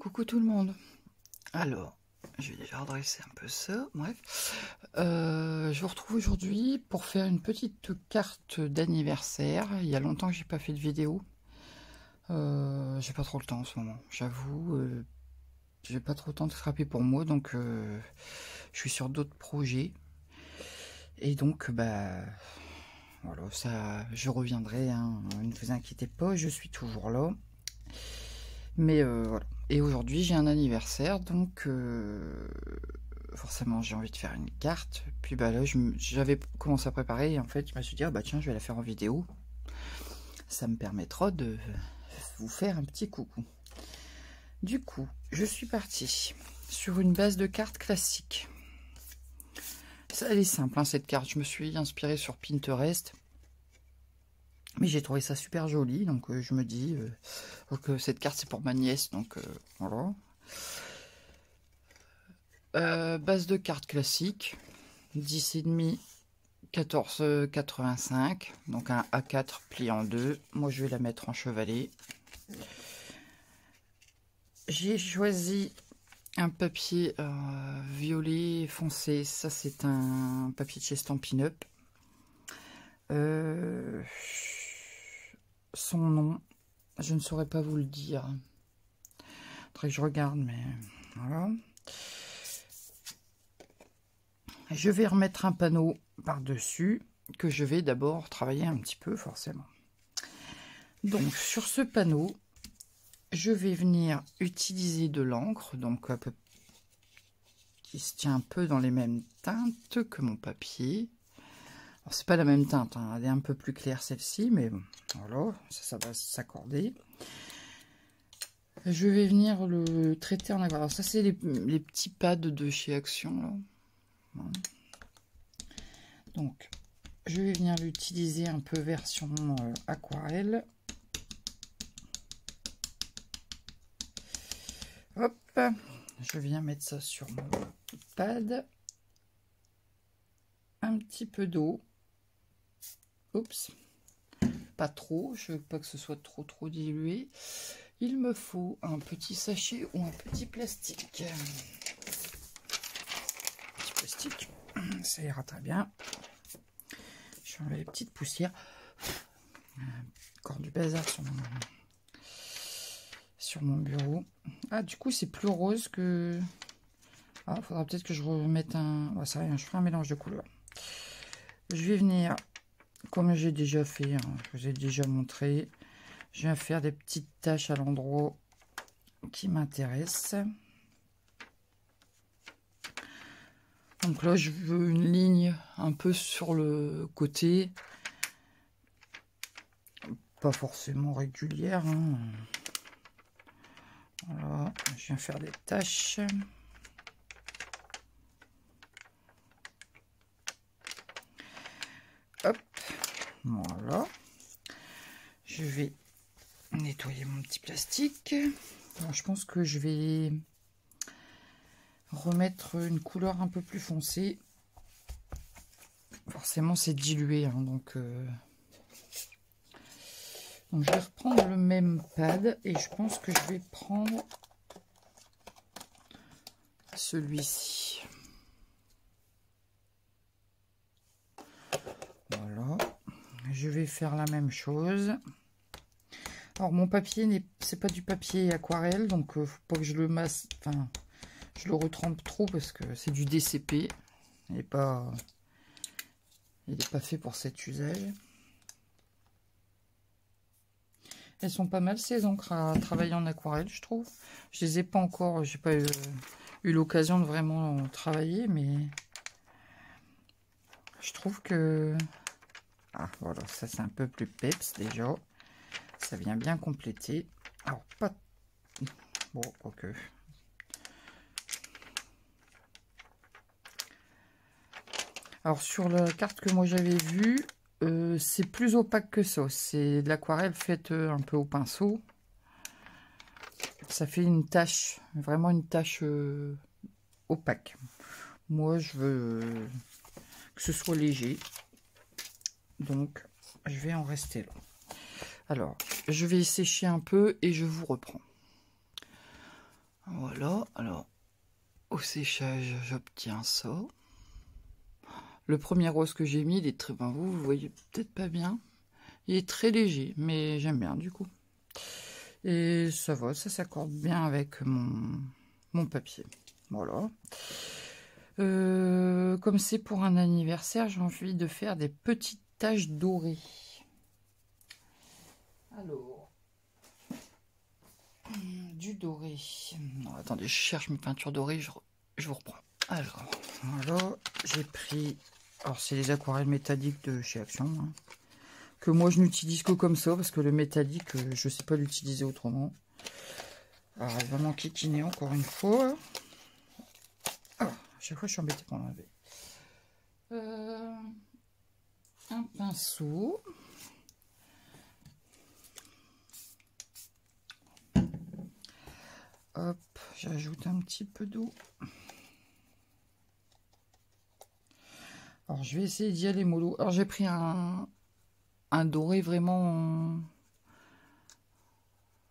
Coucou tout le monde. Alors, je vais déjà redresser un peu ça. Bref, je vous retrouve aujourd'hui pour faire une petite carte d'anniversaire. Il y a longtemps que j'ai pas fait de vidéo. J'ai pas trop le temps en ce moment, j'avoue. J'ai pas trop le temps de scraper pour moi, donc je suis sur d'autres projets. Et donc, bah voilà, ça, je reviendrai. Hein, ne vous inquiétez pas, je suis toujours là. Mais voilà. Et aujourd'hui j'ai un anniversaire, donc forcément j'ai envie de faire une carte. Puis bah là j'avais commencé à préparer et en fait je me suis dit, ah bah tiens, je vais la faire en vidéo. Ça me permettra de vous faire un petit coucou. Du coup, je suis partie sur une base de cartes classique. Ça, elle est simple, hein, cette carte. Je me suis inspirée sur Pinterest. Mais j'ai trouvé ça super joli, donc je me dis que cette carte c'est pour ma nièce, donc voilà. Base de cartes classique, 10,5, 14,85, donc un A4 plié en deux. Moi je vais la mettre en chevalet. J'ai choisi un papier violet foncé, ça c'est un papier de chez Stampin' Up. Son nom, je ne saurais pas vous le dire. Faudrait que je regarde, mais voilà. Je vais remettre un panneau par-dessus que je vais d'abord travailler un petit peu forcément. Donc sur ce panneau, je vais venir utiliser de l'encre, donc un peu qui se tient un peu dans les mêmes teintes que mon papier. Alors c'est pas la même teinte, hein, elle est un peu plus claire celle-ci, mais bon, voilà, ça va s'accorder. Je vais venir le traiter en aquarelle. Alors ça c'est les petits pads de chez Action là. Voilà. Donc je vais venir l'utiliser un peu version aquarelle. Hop, je viens mettre ça sur mon pad. Un petit peu d'eau. Oups, pas trop, je veux pas que ce soit trop dilué. Il me faut un petit sachet ou un petit plastique. Petit plastique, ça ira très bien. Je vais enlever les petites poussières. Encore du bazar sur mon bureau. Ah, du coup, c'est plus rose que... Ah, faudra peut-être que je remette un... Oh, c'est rien, je ferai un mélange de couleurs. Je vais venir, comme j'ai déjà fait, hein, je vous ai déjà montré, je vais faire des petites taches à l'endroit qui m'intéressent. Donc là, je veux une ligne un peu sur le côté, pas forcément régulière. Hein. Voilà, je viens faire des taches. Hop, voilà. Je vais nettoyer mon petit plastique. Alors, je pense que je vais remettre une couleur un peu plus foncée. Forcément, c'est dilué, hein, donc je vais reprendre le même pad et je pense que je vais prendre celui-ci. Voilà, je vais faire la même chose. Alors mon papier c'est pas du papier aquarelle, donc faut pas que je le masse, enfin je le retrempe trop parce que c'est du DCP. Il n'est pas fait pour cet usage. Elles sont pas mal ces encres à travailler en aquarelle, je trouve. Je les ai pas encore, j'ai pas eu l'occasion de vraiment travailler, mais je trouve que... Ah voilà, ça c'est un peu plus peps déjà. Ça vient bien compléter. Alors pas... Bon, ok. Alors sur la carte que moi j'avais vue, c'est plus opaque que ça. C'est de l'aquarelle faite un peu au pinceau. Ça fait une tache, vraiment une tache opaque. Moi je veux que ce soit léger. Donc je vais en rester là. Alors je vais sécher un peu et je vous reprends. Voilà, alors au séchage j'obtiens ça. Le premier rose que j'ai mis, il est très ben, vous voyez peut-être pas bien. Il est très léger, mais j'aime bien du coup. Et ça va, ça s'accorde bien avec mon papier. Voilà. Comme c'est pour un anniversaire, j'ai envie de faire des petites taches dorées. Alors, du doré. Non, attendez, je cherche mes peintures dorées, je vous reprends. Alors, voilà, j'ai pris... Alors, c'est les aquarelles métalliques de chez Action, hein, que moi je n'utilise que comme ça, parce que le métallique, je ne sais pas l'utiliser autrement. Alors, elle va m'enquiquiner encore une fois. Ah, à chaque fois, je suis embêtée pour l'enlever. Un pinceau. Hop, j'ajoute un petit peu d'eau. Alors, je vais essayer d'y aller mollo. Alors, j'ai pris un doré vraiment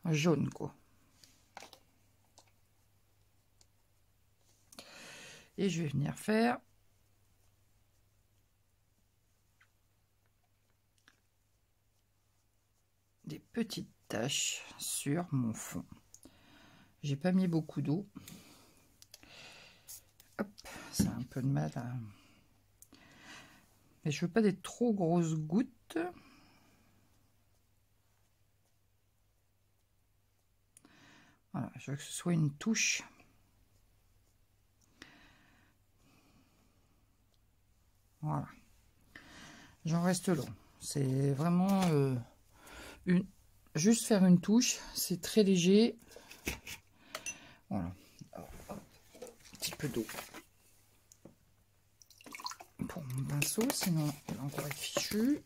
jaune, quoi. Et je vais venir faire des petites taches sur mon fond. J'ai pas mis beaucoup d'eau. Hop, c'est un peu de mal à... Mais je veux pas des trop grosses gouttes. Voilà, je veux que ce soit une touche. Voilà. J'en reste là. C'est vraiment juste faire une touche. C'est très léger. Voilà. Alors, hop, un petit peu d'eau pour mon pinceau, sinon il va encore être fichu.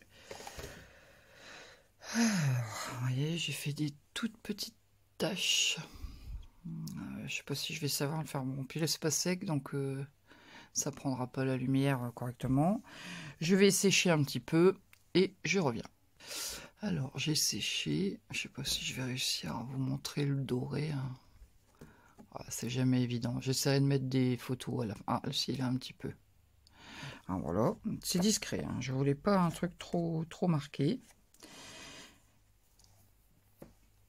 Alors, vous voyez, j'ai fait des toutes petites taches. Je sais pas si je vais savoir le faire. Bon, puis là c'est pas sec, donc ça prendra pas la lumière correctement. Je vais sécher un petit peu et je reviens. Alors j'ai séché. Je sais pas si je vais réussir à vous montrer le doré. Hein. Ah, c'est jamais évident. J'essaierai de mettre des photos à la fin. Ah, si, là un petit peu. Ah, voilà, c'est discret. Hein. Je voulais pas un truc trop marqué.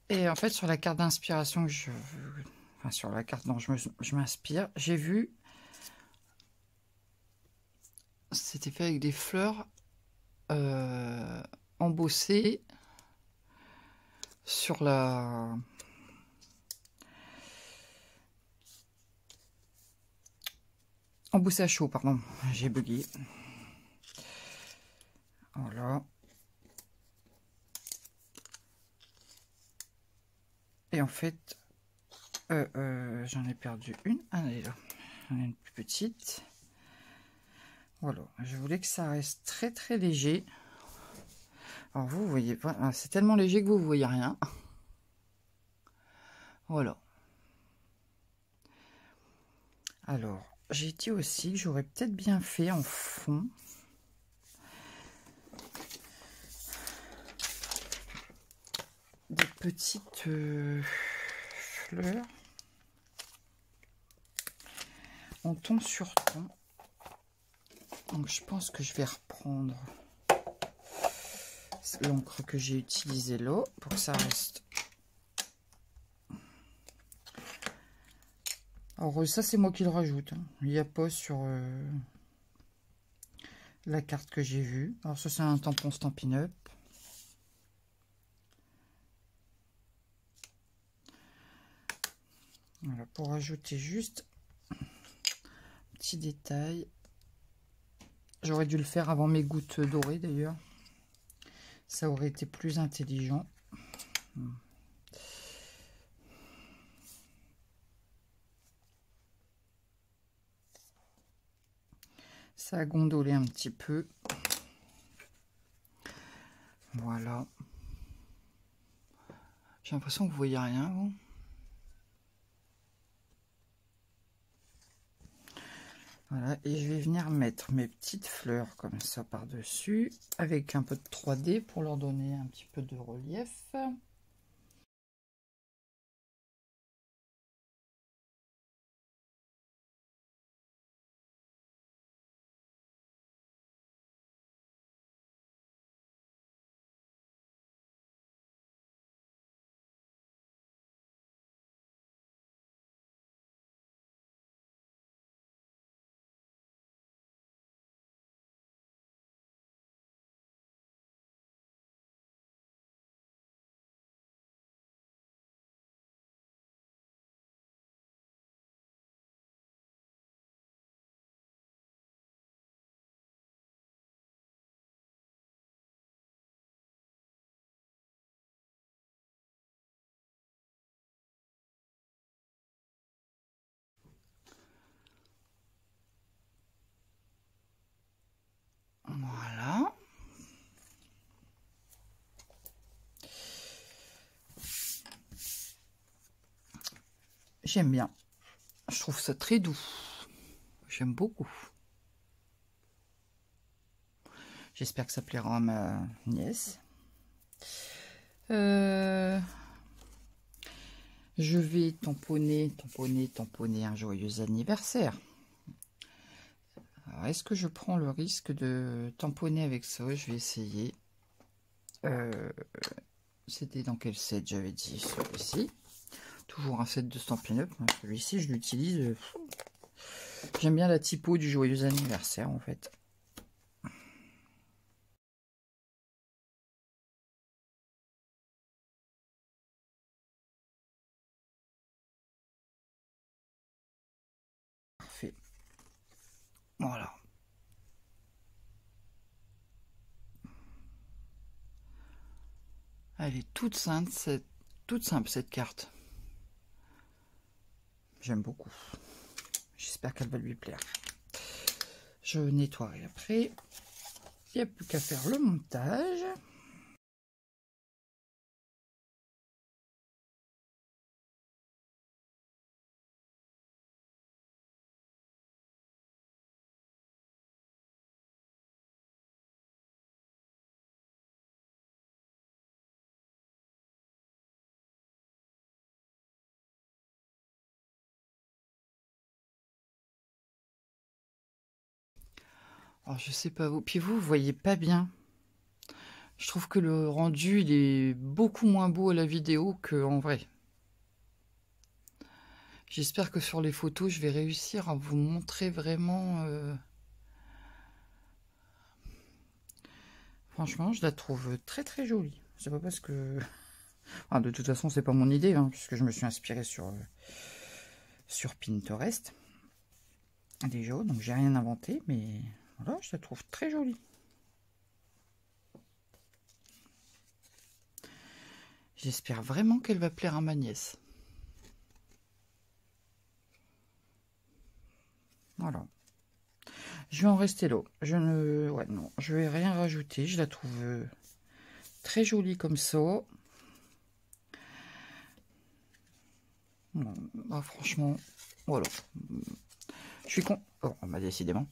Et en fait, sur la carte d'inspiration que je... Enfin, sur la carte dont je m'inspire, j'ai vu... C'était fait avec des fleurs embossées sur la... Embossées à chaud, pardon. J'ai bugué. Voilà. Et en fait, j'en ai perdu une. Ah, elle est là. J'en ai une plus petite. Voilà. Je voulais que ça reste très léger. Alors vous voyez pas, c'est tellement léger que vous voyez rien. Voilà. Alors, j'ai dit aussi que j'aurais peut-être bien fait en fond. Des petites fleurs en ton sur ton. Donc je pense que je vais reprendre l'encre que j'ai utilisée là pour que ça reste. Alors ça c'est moi qui le rajoute. Hein. Il n'y a pas sur la carte que j'ai vue. Alors ça c'est un tampon Stampin' Up. Voilà, pour rajouter juste un petit détail. J'aurais dû le faire avant mes gouttes dorées d'ailleurs. Ça aurait été plus intelligent. Ça a gondolé un petit peu. Voilà. J'ai l'impression que vous voyez rien, vous. Voilà, et je vais venir mettre mes petites fleurs comme ça par-dessus, avec un peu de 3D pour leur donner un petit peu de relief. J'aime bien. Je trouve ça très doux. J'aime beaucoup. J'espère que ça plaira à ma nièce. Je vais tamponner un joyeux anniversaire. Alors, est-ce que je prends le risque de tamponner avec ça? Je vais essayer. C'était dans quel set j'avais dit? Celui-ci. Toujours un set de Stampin' Up. Celui-ci, je l'utilise. J'aime bien la typo du joyeux anniversaire, en fait. Parfait. Voilà. Elle est toute simple, cette carte. J'aime beaucoup. J'espère qu'elle va lui plaire. Je nettoierai après. Il n'y a plus qu'à faire le montage. Alors, je sais pas vous. Puis vous voyez pas bien. Je trouve que le rendu, il est beaucoup moins beau à la vidéo qu'en vrai. J'espère que sur les photos, je vais réussir à vous montrer vraiment... Franchement, je la trouve très très jolie. C'est pas parce que... Ah, de toute façon, c'est pas mon idée, hein, puisque je me suis inspiré sur Pinterest. Déjà, donc j'ai rien inventé, mais voilà, je la trouve très jolie. J'espère vraiment qu'elle va plaire à ma nièce. Voilà. Je vais en rester là. Je ne... Ouais, non, je vais rien rajouter. Je la trouve très jolie comme ça. Non, bah, franchement, voilà. Je suis oh, bah, décidément.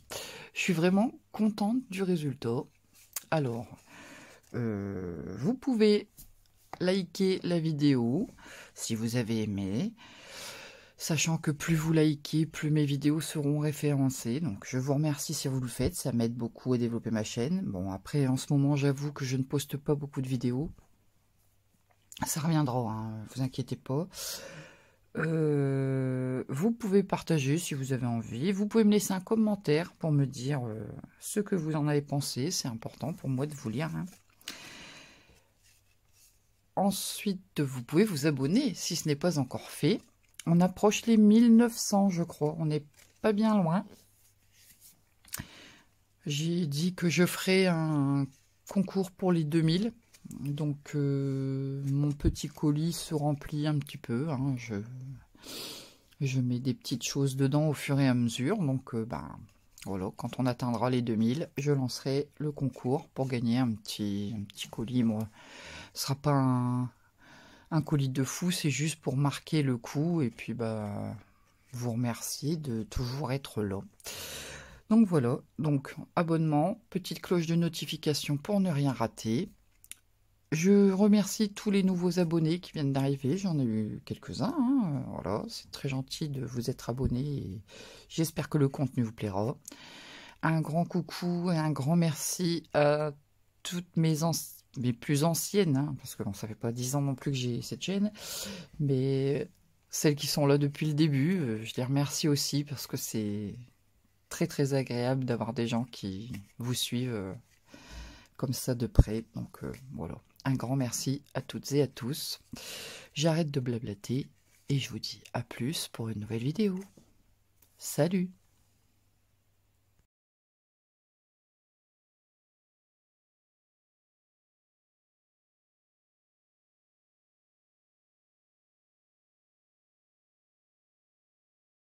Je suis vraiment contente du résultat. Alors, vous pouvez liker la vidéo si vous avez aimé. Sachant que plus vous likez, plus mes vidéos seront référencées. Donc je vous remercie si vous le faites, ça m'aide beaucoup à développer ma chaîne. Bon, après en ce moment j'avoue que je ne poste pas beaucoup de vidéos. Ça reviendra, hein, vous inquiétez pas. Vous pouvez partager si vous avez envie. Vous pouvez me laisser un commentaire pour me dire ce que vous en avez pensé. C'est important pour moi de vous lire, hein. Ensuite, vous pouvez vous abonner si ce n'est pas encore fait. On approche les 1900, je crois. On n'est pas bien loin. J'ai dit que je ferai un concours pour les 2000. Donc, mon petit colis se remplit un petit peu, hein. Je mets des petites choses dedans au fur et à mesure. Donc, voilà, quand on atteindra les 2000, je lancerai le concours pour gagner un petit colis. Moi, ce sera pas un colis de fou, c'est juste pour marquer le coup et puis vous remercier de toujours être là. Donc voilà, donc abonnement, petite cloche de notification pour ne rien rater. Je remercie tous les nouveaux abonnés qui viennent d'arriver, j'en ai eu quelques-uns, hein. Voilà, c'est très gentil de vous être abonné et j'espère que le contenu vous plaira. Un grand coucou et un grand merci à toutes mes plus anciennes, hein, parce que bon, ça fait pas 10 ans non plus que j'ai cette chaîne, mais celles qui sont là depuis le début, je les remercie aussi parce que c'est très très agréable d'avoir des gens qui vous suivent comme ça de près. Donc voilà, un grand merci à toutes et à tous. J'arrête de blablater et je vous dis à plus pour une nouvelle vidéo. Salut!